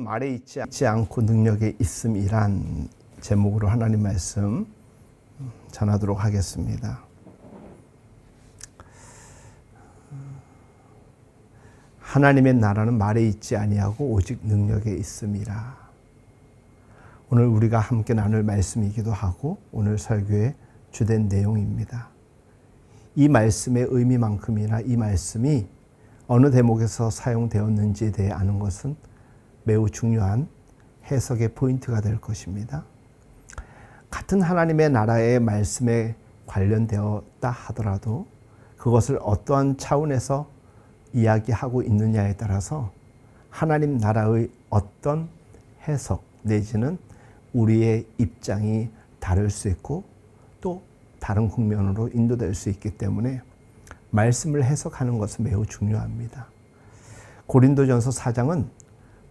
말에 있지 않고 능력에 있음이란 제목으로 하나님 말씀 전하도록 하겠습니다. 하나님의 나라는 말에 있지 아니하고 오직 능력에 있음이라. 오늘 우리가 함께 나눌 말씀이기도 하고 오늘 설교의 주된 내용입니다. 이 말씀의 의미만큼이나 이 말씀이 어느 대목에서 사용되었는지에 대해 아는 것은 매우 중요한 해석의 포인트가 될 것입니다. 같은 하나님의 나라의 말씀에 관련되었다 하더라도 그것을 어떠한 차원에서 이야기하고 있느냐에 따라서 하나님 나라의 어떤 해석 내지는 우리의 입장이 다를 수 있고 또 다른 국면으로 인도될 수 있기 때문에 말씀을 해석하는 것은 매우 중요합니다. 고린도전서 4장은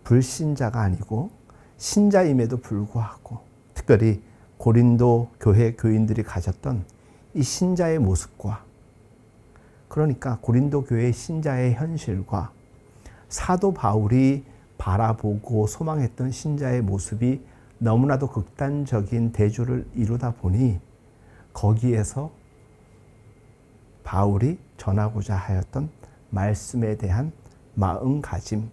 불신자가 아니고 신자임에도 불구하고 특별히 고린도 교회 교인들이 가졌던 이 신자의 모습과 그러니까 고린도 교회 신자의 현실과 사도 바울이 바라보고 소망했던 신자의 모습이 너무나도 극단적인 대조를 이루다 보니 거기에서 바울이 전하고자 하였던 말씀에 대한 마음가짐,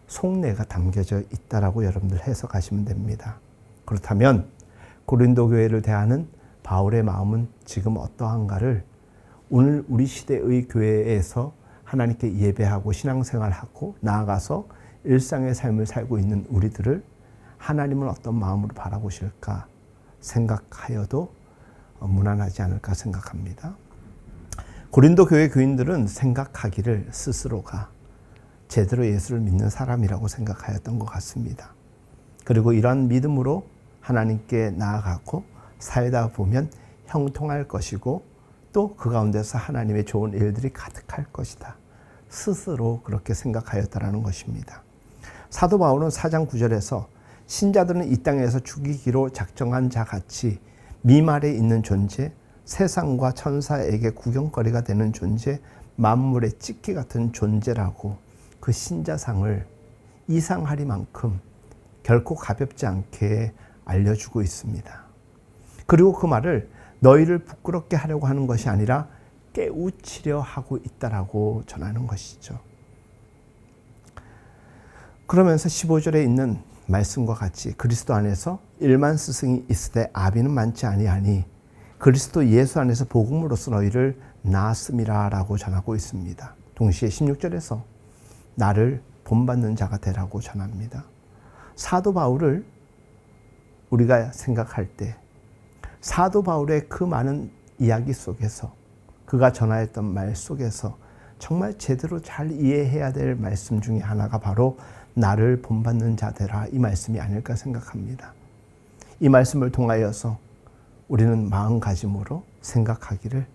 속내가 담겨져 있다라고 여러분들 해석하시면 됩니다. 그렇다면 고린도 교회를 대하는 바울의 마음은 지금 어떠한가를 오늘 우리 시대의 교회에서 하나님께 예배하고 신앙생활하고 나아가서 일상의 삶을 살고 있는 우리들을 하나님은 어떤 마음으로 바라보실까 생각하여도 무난하지 않을까 생각합니다. 고린도 교회 교인들은 생각하기를 스스로가 제대로 예수를 믿는 사람이라고 생각하였던 것 같습니다. 그리고 이러한 믿음으로 하나님께 나아가고 살다 보면 형통할 것이고 또 그 가운데서 하나님의 좋은 일들이 가득할 것이다. 스스로 그렇게 생각하였다라는 것입니다. 사도 바울은 4장 9절에서 신자들은 이 땅에서 죽이기로 작정한 자 같이 미말에 있는 존재, 세상과 천사에게 구경거리가 되는 존재, 만물의 찍기 같은 존재라고 그 신자상을 이상하리만큼 결코 가볍지 않게 알려주고 있습니다. 그리고 그 말을 너희를 부끄럽게 하려고 하는 것이 아니라 깨우치려 하고 있다라고 전하는 것이죠. 그러면서 15절에 있는 말씀과 같이 그리스도 안에서 1만 스승이 있으되 아비는 많지 아니하니 그리스도 예수 안에서 복음으로써 너희를 낳았음이라 라고 전하고 있습니다. 동시에 16절에서 나를 본받는 자가 되라고 전합니다. 사도 바울을 우리가 생각할 때 사도 바울의 그 많은 이야기 속에서 그가 전하였던 말 속에서 정말 제대로 잘 이해해야 될 말씀 중에 하나가 바로 나를 본받는 자 되라 이 말씀이 아닐까 생각합니다. 이 말씀을 통하여서 우리는 마음가짐으로 생각하기를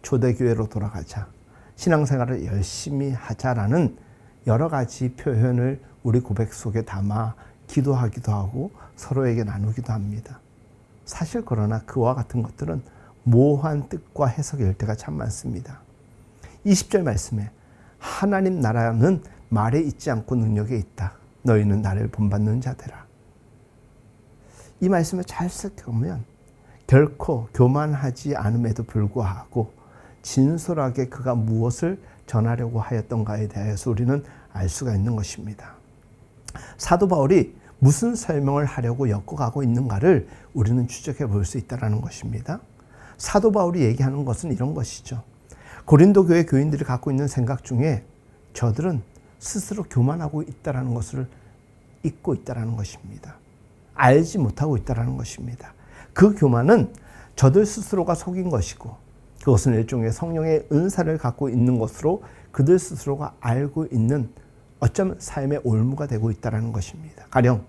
초대교회로 돌아가자, 신앙생활을 열심히 하자라는 여러 가지 표현을 우리 고백 속에 담아 기도하기도 하고 서로에게 나누기도 합니다. 사실 그러나 그와 같은 것들은 모호한 뜻과 해석일 때가 참 많습니다. 20절 말씀에 하나님 나라는 말에 있지 않고 능력에 있다. 너희는 나를 본받는 자 되라. 이 말씀을 잘 살펴보면 결코 교만하지 않음에도 불구하고 진솔하게 그가 무엇을 전하려고 하였던가에 대해서 우리는 알 수가 있는 것입니다. 사도 바울이 무슨 설명을 하려고 엮어가고 있는가를 우리는 추적해 볼 수 있다는 것입니다. 사도 바울이 얘기하는 것은 이런 것이죠. 고린도 교회 교인들이 갖고 있는 생각 중에 저들은 스스로 교만하고 있다는 것을 잊고 있다는 것입니다. 알지 못하고 있다는 것입니다. 그 교만은 저들 스스로가 속인 것이고 그것은 일종의 성령의 은사를 갖고 있는 것으로 그들 스스로가 알고 있는 어쩌면 삶의 올무가 되고 있다는 것입니다. 가령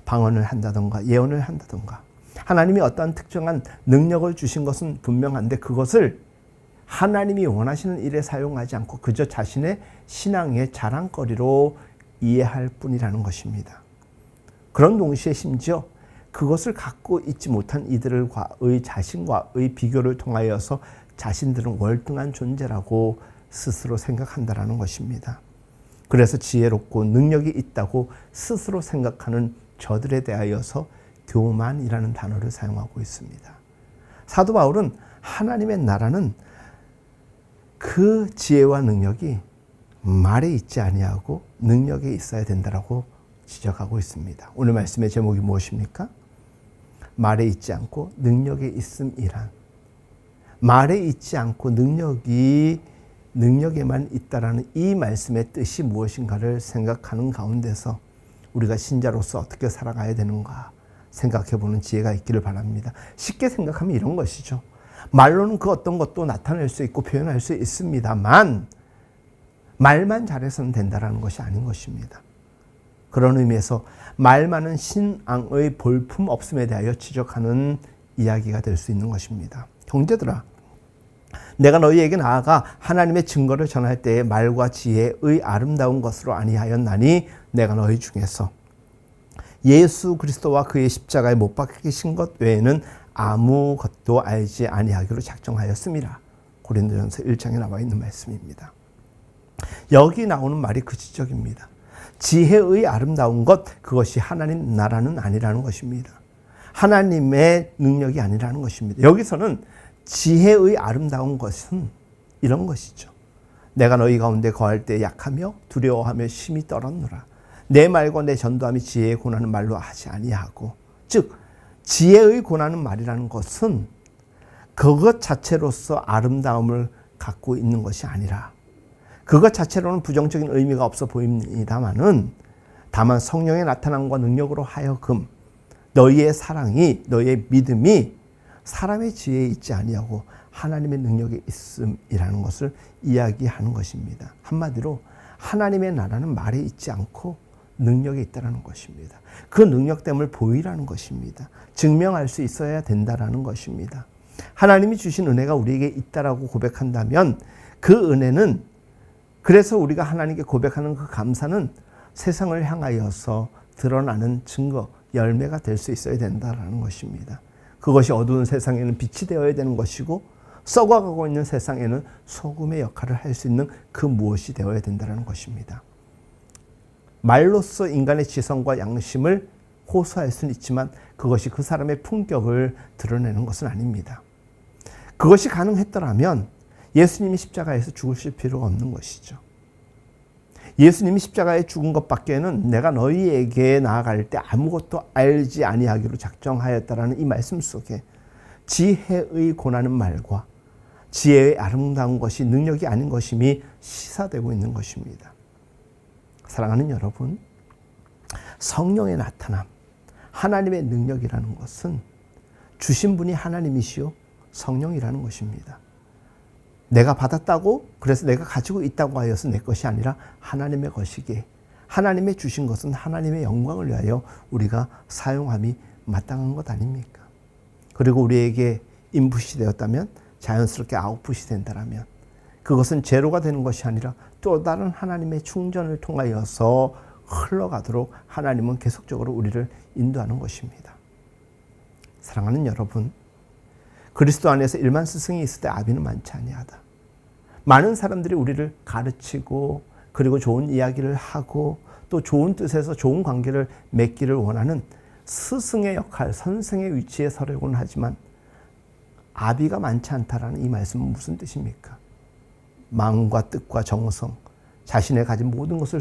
방언을 한다던가 예언을 한다던가 하나님이 어떠한 특정한 능력을 주신 것은 분명한데 그것을 하나님이 원하시는 일에 사용하지 않고 그저 자신의 신앙의 자랑거리로 이해할 뿐이라는 것입니다. 그런 동시에 심지어 그것을 갖고 있지 못한 이들과의 자신과의 비교를 통하여서 자신들은 월등한 존재라고 스스로 생각한다는 것입니다. 그래서 지혜롭고 능력이 있다고 스스로 생각하는 저들에 대하여서 교만이라는 단어를 사용하고 있습니다. 사도 바울은 하나님의 나라는 그 지혜와 능력이 말에 있지 아니하고 능력에 있어야 된다라고 지적하고 있습니다. 오늘 말씀의 제목이 무엇입니까? 말에 있지 않고 능력에 있음이란, 말에 있지 않고 능력에만 있다라는 이 말씀의 뜻이 무엇인가를 생각하는 가운데서 우리가 신자로서 어떻게 살아가야 되는가 생각해보는 지혜가 있기를 바랍니다. 쉽게 생각하면 이런 것이죠. 말로는 그 어떤 것도 나타낼 수 있고 표현할 수 있습니다만 말만 잘해서는 된다는 것이 아닌 것입니다. 그런 의미에서 말 많은 신앙의 볼품 없음에 대하여 지적하는 이야기가 될 수 있는 것입니다. 형제들아, 내가 너희에게 나아가 하나님의 증거를 전할 때에 말과 지혜의 아름다운 것으로 아니하였나니 내가 너희 중에서 예수 그리스도와 그의 십자가에 못 박히신 것 외에는 아무것도 알지 아니하기로 작정하였습니다. 고린도전서 1장에 나와 있는 말씀입니다. 여기 나오는 말이 그 지적입니다. 지혜의 아름다운 것, 그것이 하나님 나라는 아니라는 것입니다. 하나님의 능력이 아니라는 것입니다. 여기서는 지혜의 아름다운 것은 이런 것이죠. 내가 너희 가운데 거할 때 약하며 두려워하며 심히 떨었노라. 내 말과 내 전도함이 지혜의 고난은 말로 하지 아니하고, 즉 지혜의 고난은 말이라는 것은 그것 자체로서 아름다움을 갖고 있는 것이 아니라, 그것 자체로는 부정적인 의미가 없어 보입니다만은 다만 성령의 나타남과 능력으로 하여금 너희의 사랑이, 너희의 믿음이 사람의 지혜에 있지 아니하고 하나님의 능력에 있음이라는 것을 이야기하는 것입니다. 한마디로 하나님의 나라는 말에 있지 않고 능력에 있다는 것입니다. 그 능력됨을 보이라는 것입니다. 증명할 수 있어야 된다는 것입니다. 하나님이 주신 은혜가 우리에게 있다라고 고백한다면 그 은혜는, 그래서 우리가 하나님께 고백하는 그 감사는 세상을 향하여서 드러나는 증거, 열매가 될 수 있어야 된다는 것입니다. 그것이 어두운 세상에는 빛이 되어야 되는 것이고 썩어가고 있는 세상에는 소금의 역할을 할 수 있는 그 무엇이 되어야 된다는 것입니다. 말로써 인간의 지성과 양심을 호소할 수는 있지만 그것이 그 사람의 품격을 드러내는 것은 아닙니다. 그것이 가능했더라면 예수님이 십자가에서 죽으실 필요가 없는 것이죠. 예수님이 십자가에 죽은 것밖에는 내가 너희에게 나아갈 때 아무것도 알지 아니하기로 작정하였다라는 이 말씀 속에 지혜의 고난은 말과 지혜의 아름다운 것이 능력이 아닌 것임이 시사되고 있는 것입니다. 사랑하는 여러분, 성령의 나타남, 하나님의 능력이라는 것은 주신 분이 하나님이시요 성령이라는 것입니다. 내가 받았다고, 그래서 내가 가지고 있다고 하여서 내 것이 아니라 하나님의 것이기에 하나님의 주신 것은 하나님의 영광을 위하여 우리가 사용함이 마땅한 것 아닙니까? 그리고 우리에게 인풋이 되었다면 자연스럽게 아웃풋이 된다면 그것은 제로가 되는 것이 아니라 또 다른 하나님의 충전을 통하여서 흘러가도록 하나님은 계속적으로 우리를 인도하는 것입니다. 사랑하는 여러분, 그리스도 안에서 1만 스승이 있을 때 아비는 많지 아니하다. 많은 사람들이 우리를 가르치고 그리고 좋은 이야기를 하고 또 좋은 뜻에서 좋은 관계를 맺기를 원하는 스승의 역할, 선생의 위치에 서려고는 하지만 아비가 많지 않다라는 이 말씀은 무슨 뜻입니까? 마음과 뜻과 정성, 자신의 가진 모든 것을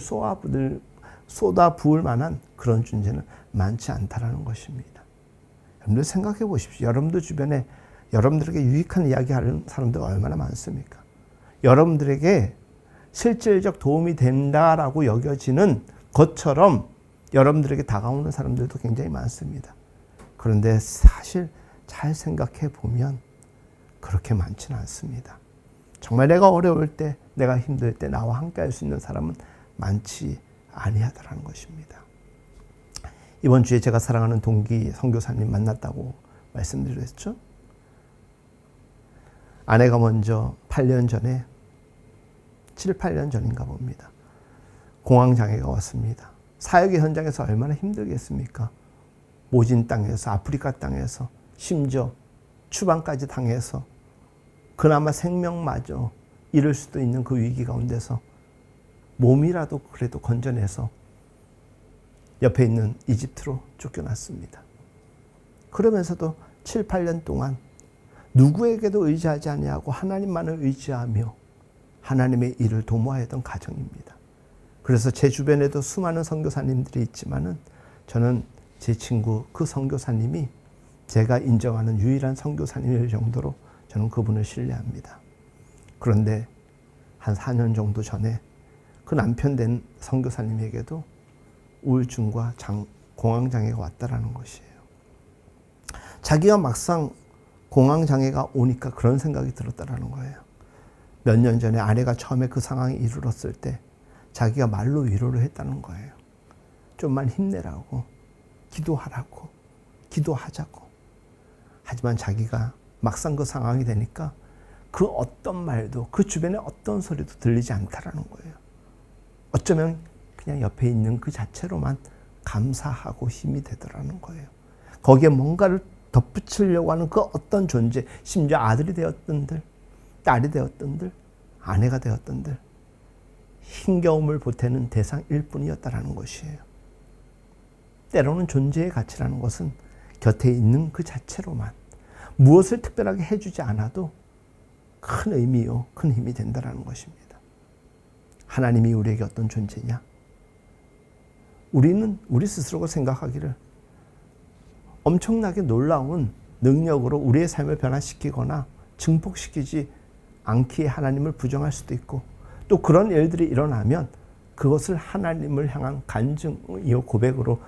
쏟아 부을 만한 그런 존재는 많지 않다라는 것입니다. 여러분들 생각해 보십시오. 여러분들 주변에 여러분들에게 유익한 이야기하는 사람들 얼마나 많습니까? 여러분들에게 실질적 도움이 된다라고 여겨지는 것처럼 여러분들에게 다가오는 사람들도 굉장히 많습니다. 그런데 사실 잘 생각해 보면 그렇게 많지는 않습니다. 정말 내가 어려울 때, 내가 힘들 때 나와 함께 할 수 있는 사람은 많지 아니하다라는 것입니다. 이번 주에 제가 사랑하는 동기 선교사님 만났다고 말씀드렸죠. 아내가 먼저 8년 전에 7, 8년 전인가 봅니다. 공황장애가 왔습니다. 사역의 현장에서 얼마나 힘들겠습니까? 모진 땅에서, 아프리카 땅에서, 심지어 추방까지 당해서 그나마 생명마저 잃을 수도 있는 그 위기 가운데서 몸이라도 그래도 건져내서 옆에 있는 이집트로 쫓겨났습니다. 그러면서도 7, 8년 동안 누구에게도 의지하지 아니하고 하나님만을 의지하며 하나님의 일을 도모하였던 가정입니다. 그래서 제 주변에도 수많은 선교사님들이 있지만은 저는 제 친구 그 선교사님이 제가 인정하는 유일한 선교사님일 정도로 저는 그분을 신뢰합니다. 그런데 한 4년 정도 전에 그 남편 된 선교사님에게도 우울증과 공황장애가 왔다라는 것이에요. 자기가 막상 공황장애가 오니까 그런 생각이 들었다라는 거예요. 몇 년 전에 아내가 처음에 그 상황에 이르렀을 때 자기가 말로 위로를 했다는 거예요. 좀만 힘내라고, 기도하라고, 기도하자고. 하지만 자기가 막상 그 상황이 되니까 그 어떤 말도, 그 주변에 어떤 소리도 들리지 않다라는 거예요. 어쩌면 그냥 옆에 있는 그 자체로만 감사하고 힘이 되더라는 거예요. 거기에 뭔가를 덧붙이려고 하는 그 어떤 존재, 심지어 아들이 되었던들, 딸이 되었던들, 아내가 되었던들, 힘겨움을 보태는 대상일 뿐이었다라는 것이에요. 때로는 존재의 가치라는 것은 곁에 있는 그 자체로만 무엇을 특별하게 해주지 않아도 큰 의미요, 큰 힘이 된다는 것입니다. 하나님이 우리에게 어떤 존재냐? 우리는 우리 스스로가 생각하기를 엄청나게 놀라운 능력으로 우리의 삶을 변화시키거나 증폭시키지 않기에 하나님을 부정할 수도 있고, 또 그런 일들이 일어나면 그것을 하나님을 향한 간증이요 고백으로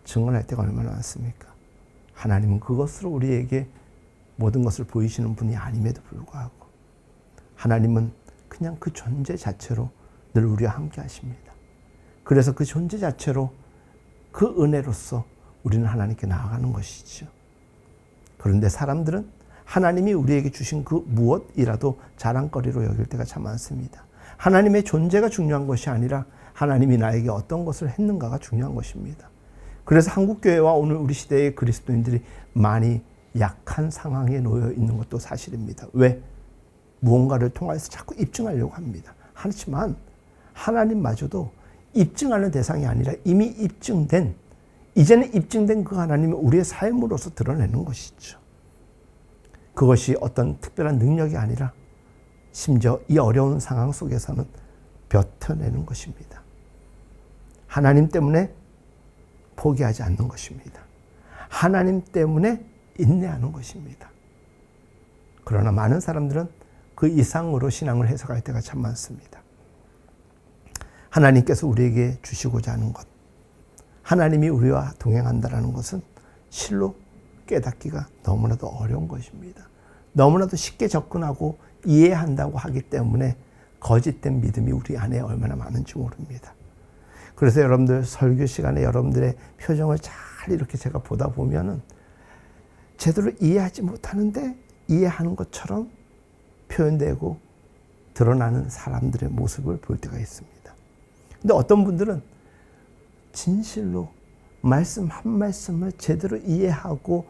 증언할 때가 얼마나 많습니까? 하나님은 그것으로 우리에게 모든 것을 보이시는 분이 아님에도 불구하고 하나님은 그냥 그 존재 자체로 늘 우리와 함께 하십니다. 그래서 그 존재 자체로 그 은혜로서 우리는 하나님께 나아가는 것이죠. 그런데 사람들은 하나님이 우리에게 주신 그 무엇이라도 자랑거리로 여길 때가 참 많습니다. 하나님의 존재가 중요한 것이 아니라 하나님이 나에게 어떤 것을 했는가가 중요한 것입니다. 그래서 한국교회와 오늘 우리 시대의 그리스도인들이 많이 약한 상황에 놓여 있는 것도 사실입니다. 왜? 무언가를 통해서 자꾸 입증하려고 합니다. 하지만 하나님마저도 입증하는 대상이 아니라 이미 입증된, 이제는 입증된 그 하나님이 우리의 삶으로서 드러내는 것이죠. 그것이 어떤 특별한 능력이 아니라 심지어 이 어려운 상황 속에서는 버텨내는 것입니다. 하나님 때문에 포기하지 않는 것입니다. 하나님 때문에 인내하는 것입니다. 그러나 많은 사람들은 그 이상으로 신앙을 해석할 때가 참 많습니다. 하나님께서 우리에게 주시고자 하는 것, 하나님이 우리와 동행한다는 것은 실로 깨닫기가 너무나도 어려운 것입니다. 너무나도 쉽게 접근하고 이해한다고 하기 때문에 거짓된 믿음이 우리 안에 얼마나 많은지 모릅니다. 그래서 여러분들 설교 시간에 여러분들의 표정을 잘 이렇게 제가 보다 보면은 제대로 이해하지 못하는데 이해하는 것처럼 표현되고 드러나는 사람들의 모습을 볼 때가 있습니다. 근데 어떤 분들은 진실로 말씀 한 말씀을 제대로 이해하고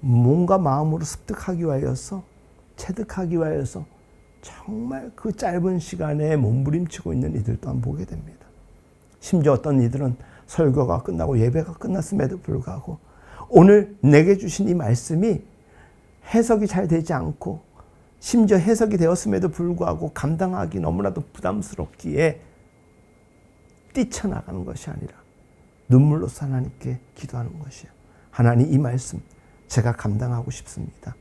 몸과 마음으로 습득하기 위하여서, 체득하기 위하여서 정말 그 짧은 시간에 몸부림치고 있는 이들 또한 보게 됩니다. 심지어 어떤 이들은 설교가 끝나고 예배가 끝났음에도 불구하고 오늘 내게 주신 이 말씀이 해석이 잘 되지 않고 심지어 해석이 되었음에도 불구하고 감당하기 너무나도 부담스럽기에 뛰쳐나가는 것이 아니라 눈물로써 하나님께 기도하는 것이에요. 하나님, 이 말씀 제가 감당하고 싶습니다.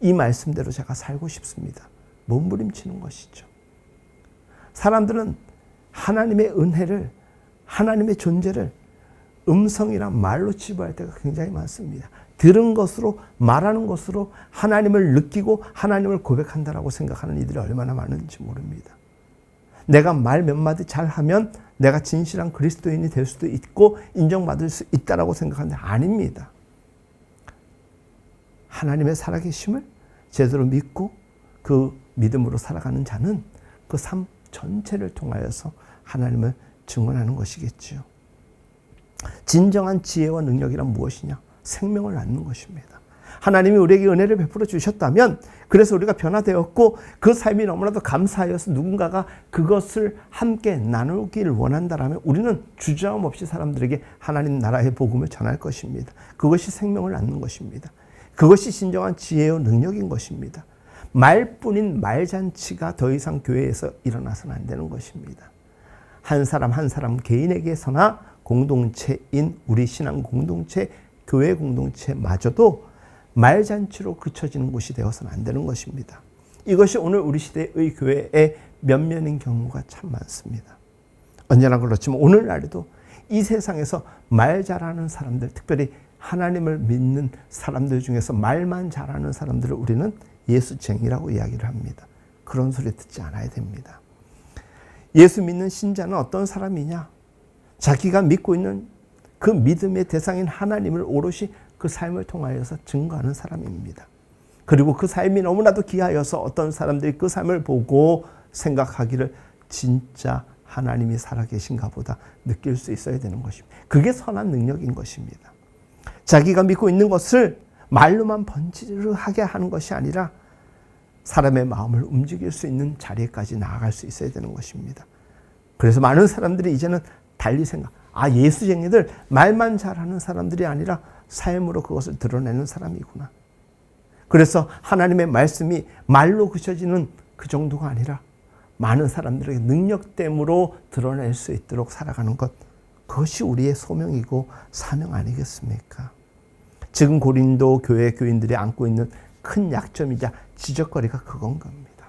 이 말씀대로 제가 살고 싶습니다. 몸부림치는 것이죠. 사람들은 하나님의 은혜를, 하나님의 존재를 음성이란 말로 치부할 때가 굉장히 많습니다. 들은 것으로, 말하는 것으로 하나님을 느끼고 하나님을 고백한다라고 생각하는 이들이 얼마나 많은지 모릅니다. 내가 말 몇 마디 잘하면 내가 진실한 그리스도인이 될 수도 있고 인정받을 수 있다라고 생각하는데 아닙니다. 하나님의 살아계심을 제대로 믿고 그 믿음으로 살아가는 자는 그 삶 전체를 통하여서 하나님을 증언하는 것이겠지요. 진정한 지혜와 능력이란 무엇이냐? 생명을 낳는 것입니다. 하나님이 우리에게 은혜를 베풀어 주셨다면, 그래서 우리가 변화되었고 그 삶이 너무나도 감사하여서 누군가가 그것을 함께 나누기를 원한다면 우리는 주저함 없이 사람들에게 하나님 나라의 복음을 전할 것입니다. 그것이 생명을 낳는 것입니다. 그것이 진정한 지혜요 능력인 것입니다. 말뿐인 말잔치가 더 이상 교회에서 일어나서는 안 되는 것입니다. 한 사람 한 사람 개인에게서나 공동체인 우리 신앙 공동체, 교회 공동체마저도 말잔치로 그쳐지는 곳이 되어서는 안 되는 것입니다. 이것이 오늘 우리 시대의 교회의 면면인 경우가 참 많습니다. 언제나 그렇지만 오늘날에도 이 세상에서 말 잘하는 사람들, 특별히 하나님을 믿는 사람들 중에서 말만 잘하는 사람들을 우리는 예수쟁이라고 이야기를 합니다. 그런 소리 듣지 않아야 됩니다. 예수 믿는 신자는 어떤 사람이냐? 자기가 믿고 있는 그 믿음의 대상인 하나님을 오롯이 그 삶을 통하여서 증거하는 사람입니다. 그리고 그 삶이 너무나도 귀하여서 어떤 사람들이 그 삶을 보고 생각하기를 진짜 하나님이 살아계신가 보다 느낄 수 있어야 되는 것입니다. 그게 선한 능력인 것입니다. 자기가 믿고 있는 것을 말로만 번지르하게 하는 것이 아니라 사람의 마음을 움직일 수 있는 자리까지 나아갈 수 있어야 되는 것입니다. 그래서 많은 사람들이 이제는 달리 생각, 예수쟁이들 말만 잘하는 사람들이 아니라 삶으로 그것을 드러내는 사람이구나. 그래서 하나님의 말씀이 말로 그쳐지는 그 정도가 아니라 많은 사람들에게 능력됨으로 드러낼 수 있도록 살아가는 것, 그것이 우리의 소명이고 사명 아니겠습니까? 지금 고린도 교회 교인들이 안고 있는 큰 약점이자 지적거리가 그건 겁니다.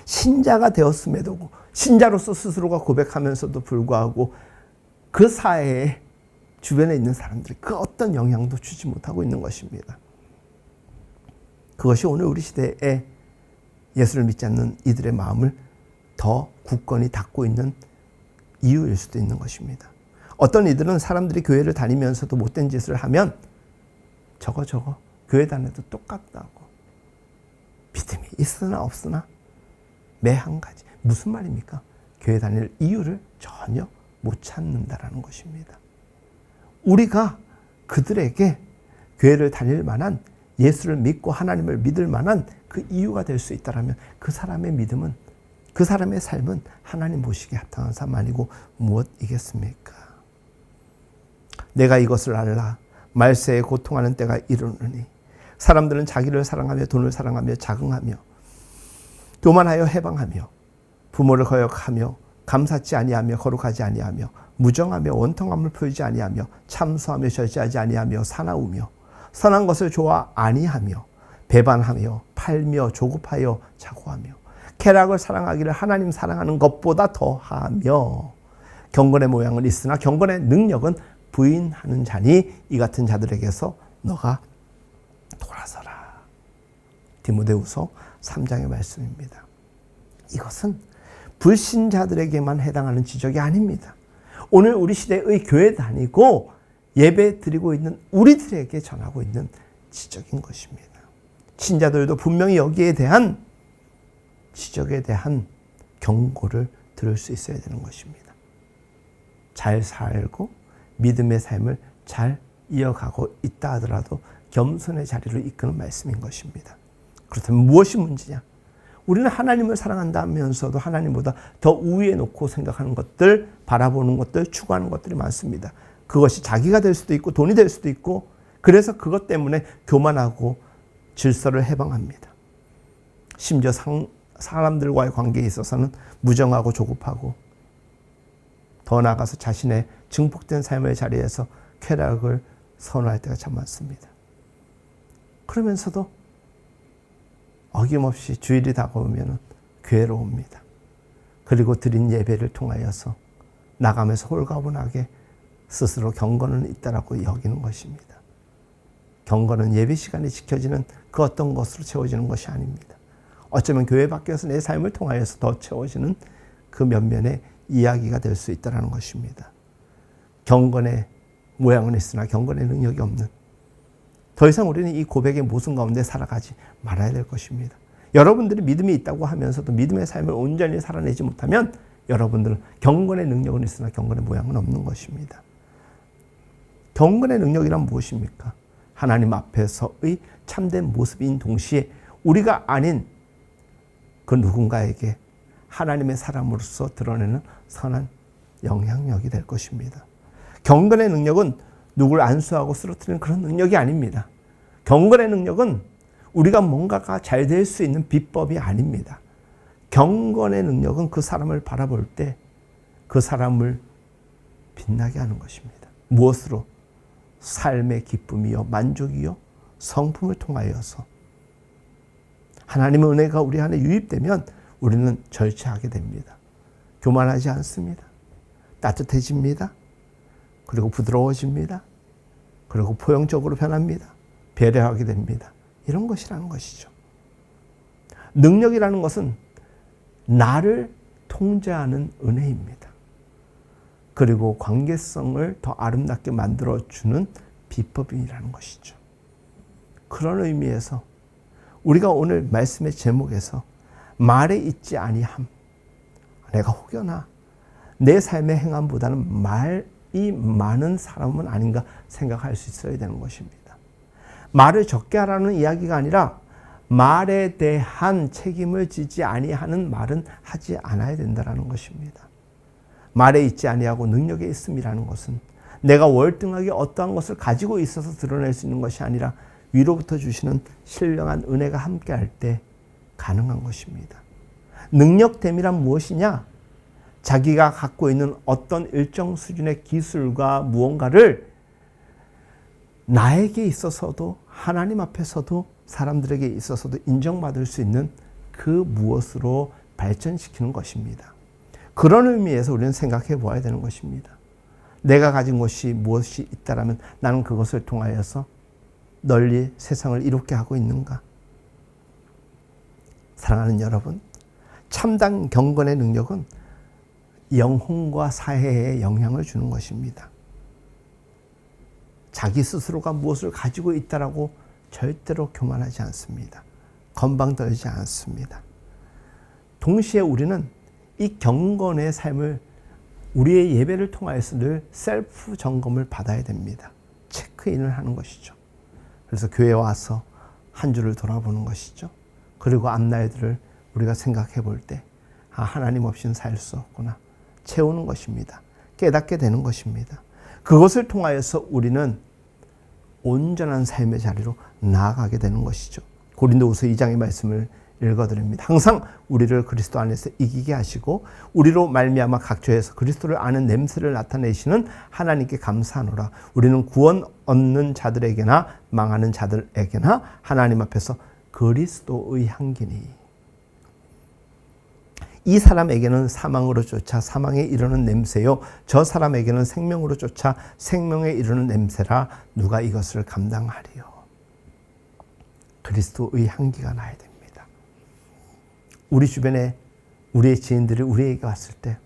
신자가 되었음에도, 신자로서 스스로가 고백하면서도 불구하고 그 사회에 주변에 있는 사람들이 그 어떤 영향도 주지 못하고 있는 것입니다. 그것이 오늘 우리 시대에 예수를 믿지 않는 이들의 마음을 더 굳건히 닫고 있는 이유일 수도 있는 것입니다. 어떤 이들은 사람들이 교회를 다니면서도 못된 짓을 하면 저거 교회 다녀도 똑같다고, 믿음이 있으나 없으나 매 한 가지, 무슨 말입니까? 교회 다닐 이유를 전혀 못 찾는다라는 것입니다. 우리가 그들에게 교회를 다닐 만한, 예수를 믿고 하나님을 믿을 만한 그 이유가 될 수 있다면 그 사람의 믿음은, 그 사람의 삶은 하나님 보시기에 합당한 삶 아니고 무엇이겠습니까? 내가 이것을 알라. 말세에 고통하는 때가 이르느니 사람들은 자기를 사랑하며 돈을 사랑하며 자긍하며 교만하여 해방하며 부모를 거역하며 감사치 아니하며 거룩하지 아니하며 무정하며 원통함을 보이지 아니하며 참수하며 절제하지 아니하며 사나우며 선한 것을 좋아 아니하며 배반하며 팔며 조급하여 자고하며 쾌락을 사랑하기를 하나님 사랑하는 것보다 더하며 경건의 모양은 있으나 경건의 능력은 부인하는 자니 이 같은 자들에게서 너가 돌아서라. 디모데후서 3장의 말씀입니다. 이것은 불신자들에게만 해당하는 지적이 아닙니다. 오늘 우리 시대의 교회 다니고 예배 드리고 있는 우리들에게 전하고 있는 지적인 것입니다. 신자들도 분명히 여기에 대한 지적에 대한 경고를 들을 수 있어야 되는 것입니다. 잘 살고 믿음의 삶을 잘 이어가고 있다 하더라도 겸손의 자리를 이끄는 말씀인 것입니다. 그렇다면 무엇이 문제냐? 우리는 하나님을 사랑한다면서도 하나님보다 더 우위에 놓고 생각하는 것들, 바라보는 것들, 추구하는 것들이 많습니다. 그것이 자기가 될 수도 있고 돈이 될 수도 있고, 그래서 그것 때문에 교만하고 질서를 해방합니다. 심지어 사람들과의 관계에 있어서는 무정하고 조급하고, 더 나아가서 자신의 증폭된 삶의 자리에서 쾌락을 선호할 때가 참 많습니다. 그러면서도 어김없이 주일이 다가오면 교회로 옵니다. 그리고 드린 예배를 통하여서 나가면서 홀가분하게 스스로 경건은 있다라고 여기는 것입니다. 경건은 예배 시간이 지켜지는 그 어떤 것으로 채워지는 것이 아닙니다. 어쩌면 교회 밖에서 내 삶을 통하여서 더 채워지는 그 면면의 이야기가 될 수 있다는 것입니다. 경건의 모양은 있으나 경건의 능력이 없는, 더 이상 우리는 이 고백의 모순 가운데 살아가지 말아야 될 것입니다. 여러분들이 믿음이 있다고 하면서도 믿음의 삶을 온전히 살아내지 못하면 여러분들은 경건의 능력은 있으나 경건의 모양은 없는 것입니다. 경건의 능력이란 무엇입니까? 하나님 앞에서의 참된 모습인 동시에 우리가 아닌 그 누군가에게 하나님의 사람으로서 드러내는 선한 영향력이 될 것입니다. 경건의 능력은 누구를 안수하고 쓰러뜨리는 그런 능력이 아닙니다. 경건의 능력은 우리가 뭔가가 잘 될 수 있는 비법이 아닙니다. 경건의 능력은 그 사람을 바라볼 때 그 사람을 빛나게 하는 것입니다. 무엇으로? 삶의 기쁨이요, 만족이요, 성품을 통하여서 하나님의 은혜가 우리 안에 유입되면 우리는 절제하게 됩니다. 교만하지 않습니다. 따뜻해집니다. 그리고 부드러워집니다. 그리고 포용적으로 변합니다. 배려하게 됩니다. 이런 것이라는 것이죠. 능력이라는 것은 나를 통제하는 은혜입니다. 그리고 관계성을 더 아름답게 만들어주는 비법이라는 것이죠. 그런 의미에서 우리가 오늘 말씀의 제목에서 말에 있지 아니함, 내가 혹여나 내 삶의 행함보다는 말이 많은 사람은 아닌가 생각할 수 있어야 되는 것입니다. 말을 적게 하라는 이야기가 아니라 말에 대한 책임을 지지 아니하는 말은 하지 않아야 된다는 것입니다. 말에 있지 아니하고 능력에 있음이라는 것은 내가 월등하게 어떠한 것을 가지고 있어서 드러낼 수 있는 것이 아니라 위로부터 주시는 신령한 은혜가 함께할 때 가능한 것입니다. 능력됨이란 무엇이냐? 자기가 갖고 있는 어떤 일정 수준의 기술과 무언가를 나에게 있어서도 하나님 앞에서도 사람들에게 있어서도 인정받을 수 있는 그 무엇으로 발전시키는 것입니다. 그런 의미에서 우리는 생각해 보아야 되는 것입니다. 내가 가진 것이 무엇이 있다라면 나는 그것을 통하여서 널리 세상을 이롭게 하고 있는가? 사랑하는 여러분, 참된 경건의 능력은 영혼과 사회에 영향을 주는 것입니다. 자기 스스로가 무엇을 가지고 있다라고 절대로 교만하지 않습니다. 건방떨지 않습니다. 동시에 우리는 이 경건의 삶을 우리의 예배를 통하여서 늘 셀프 점검을 받아야 됩니다. 체크인을 하는 것이죠. 그래서 교회에 와서 한 주를 돌아보는 것이죠. 그리고 앞날들을 우리가 생각해 볼 때 하나님 없이는 살 수 없구나. 채우는 것입니다. 깨닫게 되는 것입니다. 그것을 통하여서 우리는 온전한 삶의 자리로 나아가게 되는 것이죠. 고린도후서 2장의 말씀을 읽어드립니다. 항상 우리를 그리스도 안에서 이기게 하시고 우리로 말미암아 각처에서 그리스도를 아는 냄새를 나타내시는 하나님께 감사하노라. 우리는 구원 얻는 자들에게나 망하는 자들에게나 하나님 앞에서 그리스도의 향기니. 이 사람에게는 사망으로 쫓아 사망에 이르는 냄새요, 저 사람에게는 생명으로 쫓아 생명에 이르는 냄새라. 누가 이것을 감당하리요? 그리스도의 향기가 나야 됩니다. 우리 주변에 우리의 지인들이 우리에게 왔을 때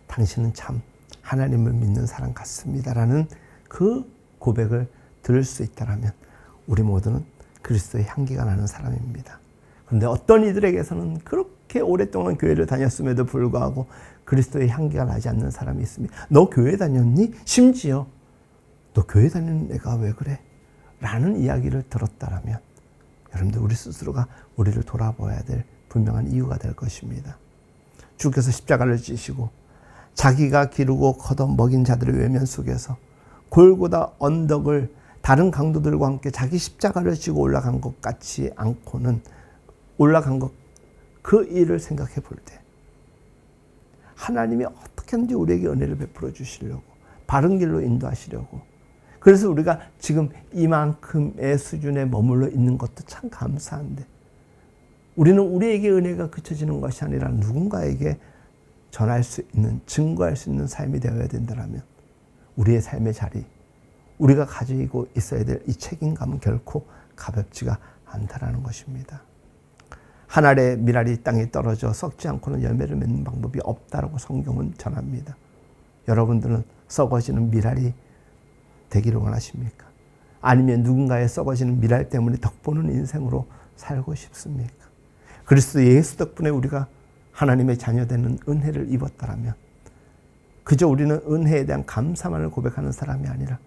당신은 참 하나님을 믿는 사람 같습니다라는 그 고백을 들을 수 있다면 우리 모두는 그리스도의 향기가 나는 사람입니다. 그런데 어떤 이들에게서는 그렇게 오랫동안 교회를 다녔음에도 불구하고 그리스도의 향기가 나지 않는 사람이 있습니다. 너 교회 다녔니? 심지어 너 교회 다니는 애가 왜 그래? 라는 이야기를 들었다라면 여러분들 우리 스스로가 우리를 돌아봐야 될 분명한 이유가 될 것입니다. 주께서 십자가를 지시고 자기가 기르고 걷어 먹인 자들의 외면 속에서 골고다 언덕을 다른 강도들과 함께 자기 십자가를 지고 올라간 것 같지 않고는 올라간 것, 그 일을 생각해 볼 때 하나님이 어떻게든지 우리에게 은혜를 베풀어 주시려고 바른 길로 인도하시려고, 그래서 우리가 지금 이만큼의 수준에 머물러 있는 것도 참 감사한데 우리는 우리에게 은혜가 그쳐지는 것이 아니라 누군가에게 전할 수 있는, 증거할 수 있는 삶이 되어야 된다면 우리의 삶의 자리, 우리가 가지고 있어야 될 이 책임감은 결코 가볍지가 않다라는 것입니다. 한 알의 밀알이 땅에 떨어져 썩지 않고는 열매를 맺는 방법이 없다라고 성경은 전합니다. 여러분들은 썩어지는 밀알이 되기를 원하십니까? 아니면 누군가의 썩어지는 밀알 때문에 덕보는 인생으로 살고 싶습니까? 그리스도 예수 덕분에 우리가 하나님의 자녀되는 은혜를 입었다라면 그저 우리는 은혜에 대한 감사만을 고백하는 사람이 아니라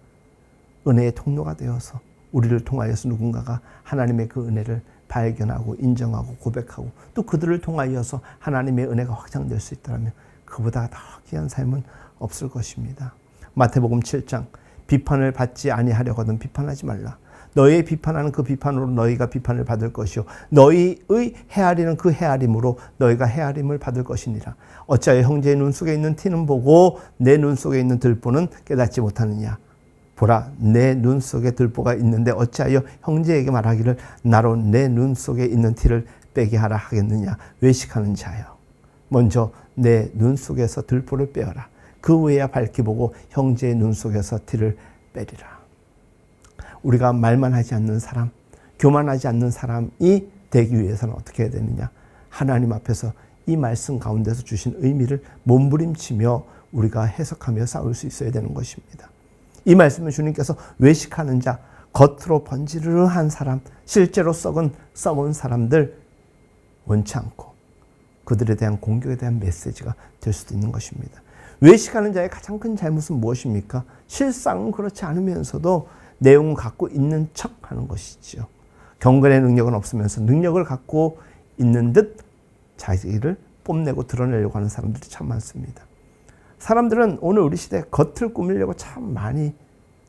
은혜의 통로가 되어서 우리를 통하여서 누군가가 하나님의 그 은혜를 발견하고 인정하고 고백하고 또 그들을 통하여서 하나님의 은혜가 확장될 수 있다면 그보다 더 귀한 삶은 없을 것입니다. 마태복음 7장 비판을 받지 아니하려거든 비판하지 말라. 너희의 비판하는 그 비판으로 너희가 비판을 받을 것이요 너희의 헤아리는 그 헤아림으로 너희가 헤아림을 받을 것이니라. 어찌하여 형제의 눈 속에 있는 티는 보고 내 눈 속에 있는 들보는 깨닫지 못하느냐. 보라, 내 눈 속에 들보가 있는데 어찌하여 형제에게 말하기를 나로 내 눈 속에 있는 티를 빼게 하라 하겠느냐. 외식하는 자여, 먼저 내 눈 속에서 들보를 빼어라. 그 후에야 밝히 보고 형제의 눈 속에서 티를 빼리라. 우리가 말만 하지 않는 사람, 교만하지 않는 사람이 되기 위해서는 어떻게 해야 되느냐. 하나님 앞에서 이 말씀 가운데서 주신 의미를 몸부림치며 우리가 해석하며 싸울 수 있어야 되는 것입니다. 이 말씀은 주님께서 외식하는 자, 겉으로 번지르르한 사람, 실제로 썩은 사람들 원치 않고 그들에 대한 공격에 대한 메시지가 될 수도 있는 것입니다. 외식하는 자의 가장 큰 잘못은 무엇입니까? 실상은 그렇지 않으면서도 내용을 갖고 있는 척하는 것이지요. 경건의 능력은 없으면서 능력을 갖고 있는 듯 자기를 뽐내고 드러내려고 하는 사람들이 참 많습니다. 사람들은 오늘 우리 시대에 겉을 꾸미려고 참 많이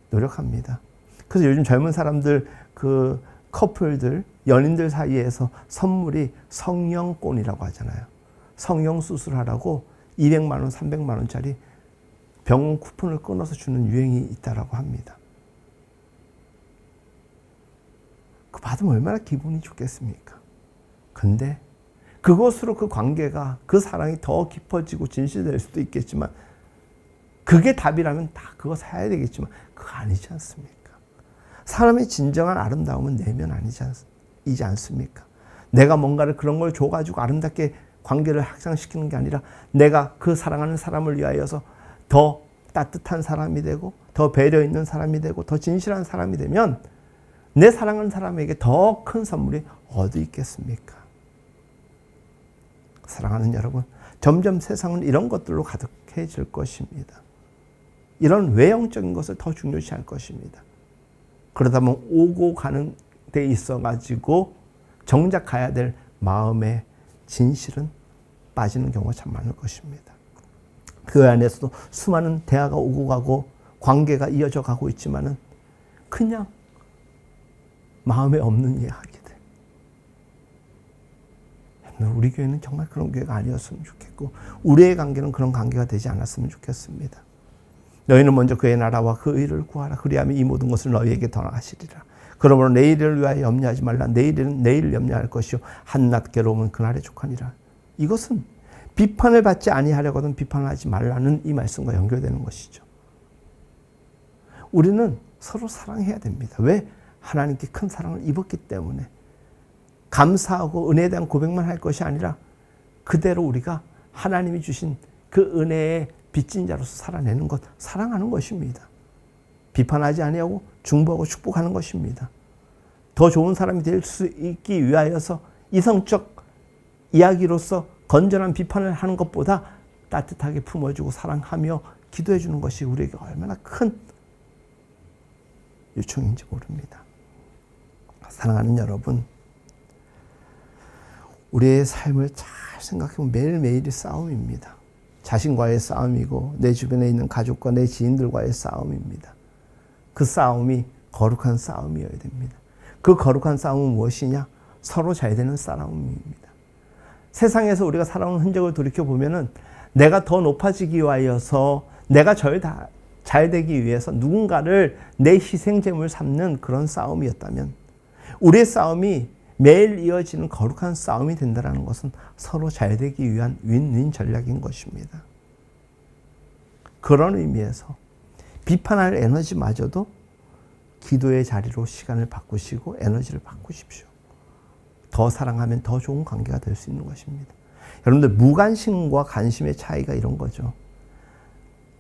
노력합니다. 그래서 요즘 젊은 사람들, 그 커플들, 연인들 사이에서 선물이 성형권이라고 하잖아요. 성형 수술하라고 200만 원, 300만 원짜리 병원 쿠폰을 끊어서 주는 유행이 있다라고 합니다. 그 받으면 얼마나 기분이 좋겠습니까? 근데 그것으로 그 관계가, 그 사랑이 더 깊어지고 진실될 수도 있겠지만 그게 답이라면 다 그거 사야 되겠지만 그거 아니지 않습니까? 사람의 진정한 아름다움은 내면 아니지 않습니까? 내가 뭔가를 그런 걸 줘가지고 아름답게 관계를 확장시키는 게 아니라 내가 그 사랑하는 사람을 위하여서 더 따뜻한 사람이 되고 더 배려 있는 사람이 되고 더 진실한 사람이 되면 내 사랑하는 사람에게 더 큰 선물이 어디 있겠습니까? 사랑하는 여러분, 점점 세상은 이런 것들로 가득해질 것입니다. 이런 외형적인 것을 더 중요시할 것입니다. 그러다 보면 오고 가는 데 있어가지고 정작 가야 될 마음의 진실은 빠지는 경우가 참 많을 것입니다. 그 안에서도 수많은 대화가 오고 가고 관계가 이어져 가고 있지만은 그냥 마음에 없는 이야기들. 우리 교회는 정말 그런 교회가 아니었으면 좋겠고 우리의 관계는 그런 관계가 되지 않았으면 좋겠습니다. 너희는 먼저 그의 나라와 그 의를 구하라. 그리하면 이 모든 것을 너희에게 더하시리라. 그러므로 내일을 위하여 염려하지 말라. 내일은 내일 염려할 것이요 한낱 괴로움은 그날에 족하니라. 이것은 비판을 받지 아니하려거든 비판하지 말라는 이 말씀과 연결되는 것이죠. 우리는 서로 사랑해야 됩니다. 왜? 하나님께 큰 사랑을 입었기 때문에. 감사하고 은혜에 대한 고백만 할 것이 아니라 그대로 우리가 하나님이 주신 그 은혜의 빚진 자로서 살아내는 것, 사랑하는 것입니다. 비판하지 아니하고 중보하고 축복하는 것입니다. 더 좋은 사람이 될 수 있기 위하여서 이성적 이야기로서 건전한 비판을 하는 것보다 따뜻하게 품어주고 사랑하며 기도해 주는 것이 우리에게 얼마나 큰 요청인지 모릅니다. 사랑하는 여러분, 우리의 삶을 잘 생각해보면 매일매일이 싸움입니다. 자신과의 싸움이고 내 주변에 있는 가족과 내 지인들과의 싸움입니다. 그 싸움이 거룩한 싸움이어야 됩니다. 그 거룩한 싸움은 무엇이냐? 서로 잘 되는 싸움입니다. 세상에서 우리가 살아온 흔적을 돌이켜보면은 내가 더 높아지기 위하여서 내가 잘 되기 위해서 누군가를 내 희생제물 삼는 그런 싸움이었다면 우리의 싸움이 매일 이어지는 거룩한 싸움이 된다는 것은 서로 잘 되기 위한 윈윈 전략인 것입니다. 그런 의미에서 비판할 에너지마저도 기도의 자리로 시간을 바꾸시고 에너지를 바꾸십시오. 더 사랑하면 더 좋은 관계가 될 수 있는 것입니다. 여러분들 무관심과 관심의 차이가 이런 거죠.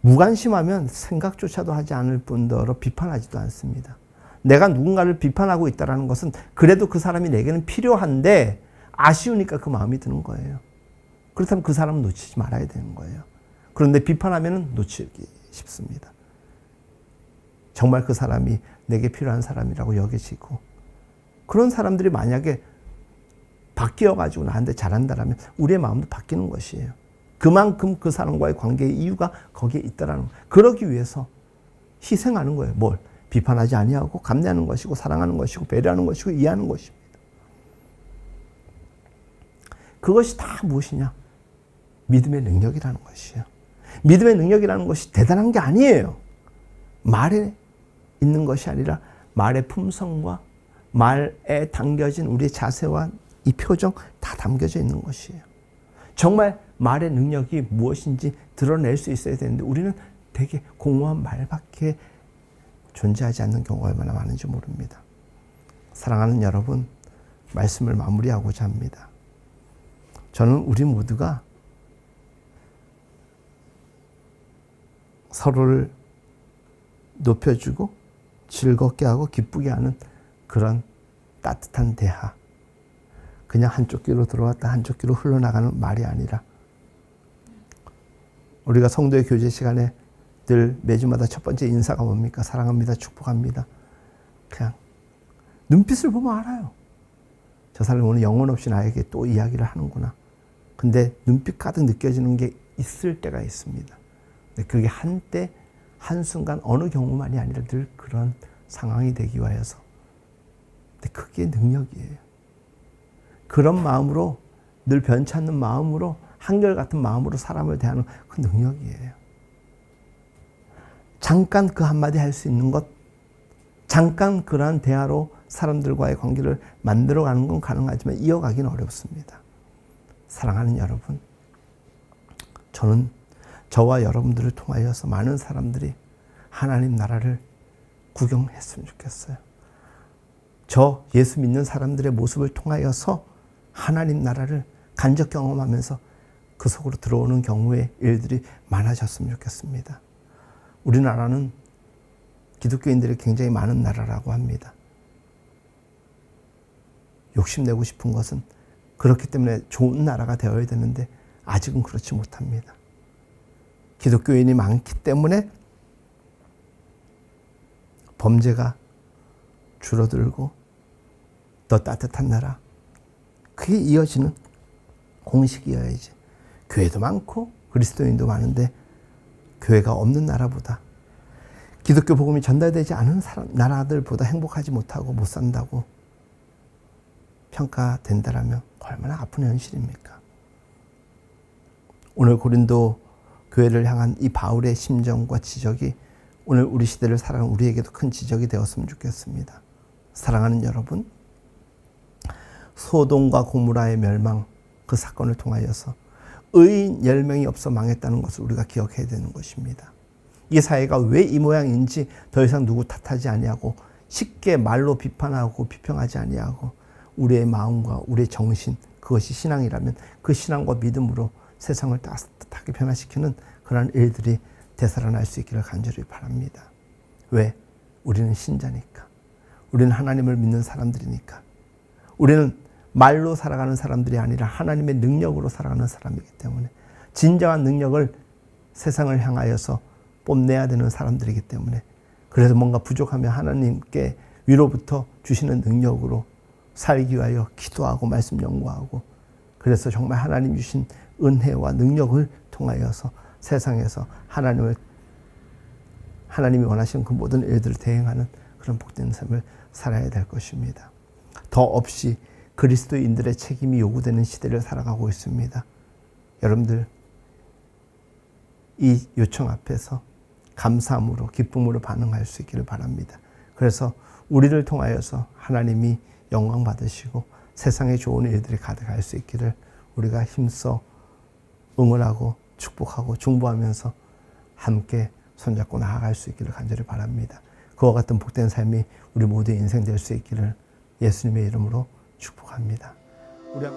무관심하면 생각조차도 하지 않을 뿐더러 비판하지도 않습니다. 내가 누군가를 비판하고 있다는 것은 그래도 그 사람이 내게는 필요한데 아쉬우니까 그 마음이 드는 거예요. 그렇다면 그 사람은 놓치지 말아야 되는 거예요. 그런데 비판하면 놓치기 쉽습니다. 정말 그 사람이 내게 필요한 사람이라고 여겨지고, 그런 사람들이 만약에 바뀌어가지고 나한테 잘한다라면 우리의 마음도 바뀌는 것이에요. 그만큼 그 사람과의 관계의 이유가 거기에 있다라는 거예요. 그러기 위해서 희생하는 거예요. 뭘? 비판하지 아니하고 감내하는 것이고, 사랑하는 것이고, 배려하는 것이고, 이해하는 것입니다. 그것이 다 무엇이냐? 믿음의 능력이라는 것이에요. 믿음의 능력이라는 것이 대단한 게 아니에요. 말에 있는 것이 아니라 말의 품성과 말에 담겨진 우리의 자세와 이 표정 다 담겨져 있는 것이에요. 정말 말의 능력이 무엇인지 드러낼 수 있어야 되는데 우리는 되게 공허한 말밖에 존재하지 않는 경우가 얼마나 많은지 모릅니다. 사랑하는 여러분, 말씀을 마무리하고자 합니다. 저는 우리 모두가 서로를 높여주고 즐겁게 하고 기쁘게 하는 그런 따뜻한 대화, 그냥 한쪽 귀로 들어왔다 한쪽 귀로 흘러나가는 말이 아니라, 우리가 성도의 교제 시간에 늘 매주마다 첫 번째 인사가 뭡니까? 사랑합니다, 축복합니다. 그냥 눈빛을 보면 알아요. 저 사람이 오늘 영혼 없이 나에게 또 이야기를 하는구나. 근데 눈빛 가득 느껴지는 게 있을 때가 있습니다. 근데 그게 한때 한순간 어느 경우만이 아니라 늘 그런 상황이 되기 위해서. 근데 그게 능력이에요. 그런 마음으로, 늘 변치 않는 마음으로, 한결같은 마음으로 사람을 대하는 그 능력이에요. 잠깐 그 한마디 할 수 있는 것, 잠깐 그러한 대화로 사람들과의 관계를 만들어가는 건 가능하지만 이어가기는 어렵습니다. 사랑하는 여러분, 저는 저와 여러분들을 통하여서 많은 사람들이 하나님 나라를 구경했으면 좋겠어요. 저 예수 믿는 사람들의 모습을 통하여서 하나님 나라를 간접 경험하면서 그 속으로 들어오는 경우의 일들이 많아졌으면 좋겠습니다. 우리나라는 기독교인들이 굉장히 많은 나라라고 합니다. 욕심내고 싶은 것은 그렇기 때문에 좋은 나라가 되어야 되는데 아직은 그렇지 못합니다. 기독교인이 많기 때문에 범죄가 줄어들고 더 따뜻한 나라, 그게 이어지는 공식이어야지. 교회도 많고 그리스도인도 많은데 교회가 없는 나라보다, 기독교 복음이 전달되지 않은 나라들보다 행복하지 못하고 못 산다고 평가된다라면 얼마나 아픈 현실입니까? 오늘 고린도 교회를 향한 이 바울의 심정과 지적이 오늘 우리 시대를 살아가는 우리에게도 큰 지적이 되었으면 좋겠습니다. 사랑하는 여러분, 소돔과 고모라의 멸망, 그 사건을 통하여서 의인 10명이 없어 망했다는 것을 우리가 기억해야 되는 것입니다. 이 사회가 왜 이 모양인지 더 이상 누구 탓하지 아니하고, 쉽게 말로 비판하고 비평하지 아니하고, 우리의 마음과 우리의 정신, 그것이 신앙이라면 그 신앙과 믿음으로 세상을 따뜻하게 변화시키는 그런 일들이 되살아날 수 있기를 간절히 바랍니다. 왜? 우리는 신자니까. 우리는 하나님을 믿는 사람들이니까. 우리는 말로 살아가는 사람들이 아니라 하나님의 능력으로 살아가는 사람이기 때문에, 진정한 능력을 세상을 향하여서 뽐내야 되는 사람들이기 때문에, 그래서 뭔가 부족하면 하나님께 위로부터 주시는 능력으로 살기 위하여 기도하고 말씀 연구하고, 그래서 정말 하나님 주신 은혜와 능력을 통하여서 세상에서 하나님이 원하시는 그 모든 일들을 대행하는 그런 복된 삶을 살아야 될 것입니다. 더 없이 그리스도인들의 책임이 요구되는 시대를 살아가고 있습니다. 여러분들, 이 요청 앞에서 감사함으로, 기쁨으로 반응할 수 있기를 바랍니다. 그래서 우리를 통하여서 하나님이 영광 받으시고 세상에 좋은 일들이 가득할 수 있기를 우리가 힘써 응원하고 축복하고 중보하면서 함께 손잡고 나아갈 수 있기를 간절히 바랍니다. 그와 같은 복된 삶이 우리 모두의 인생 될 수 있기를 예수님의 이름으로 축복합니다. 우리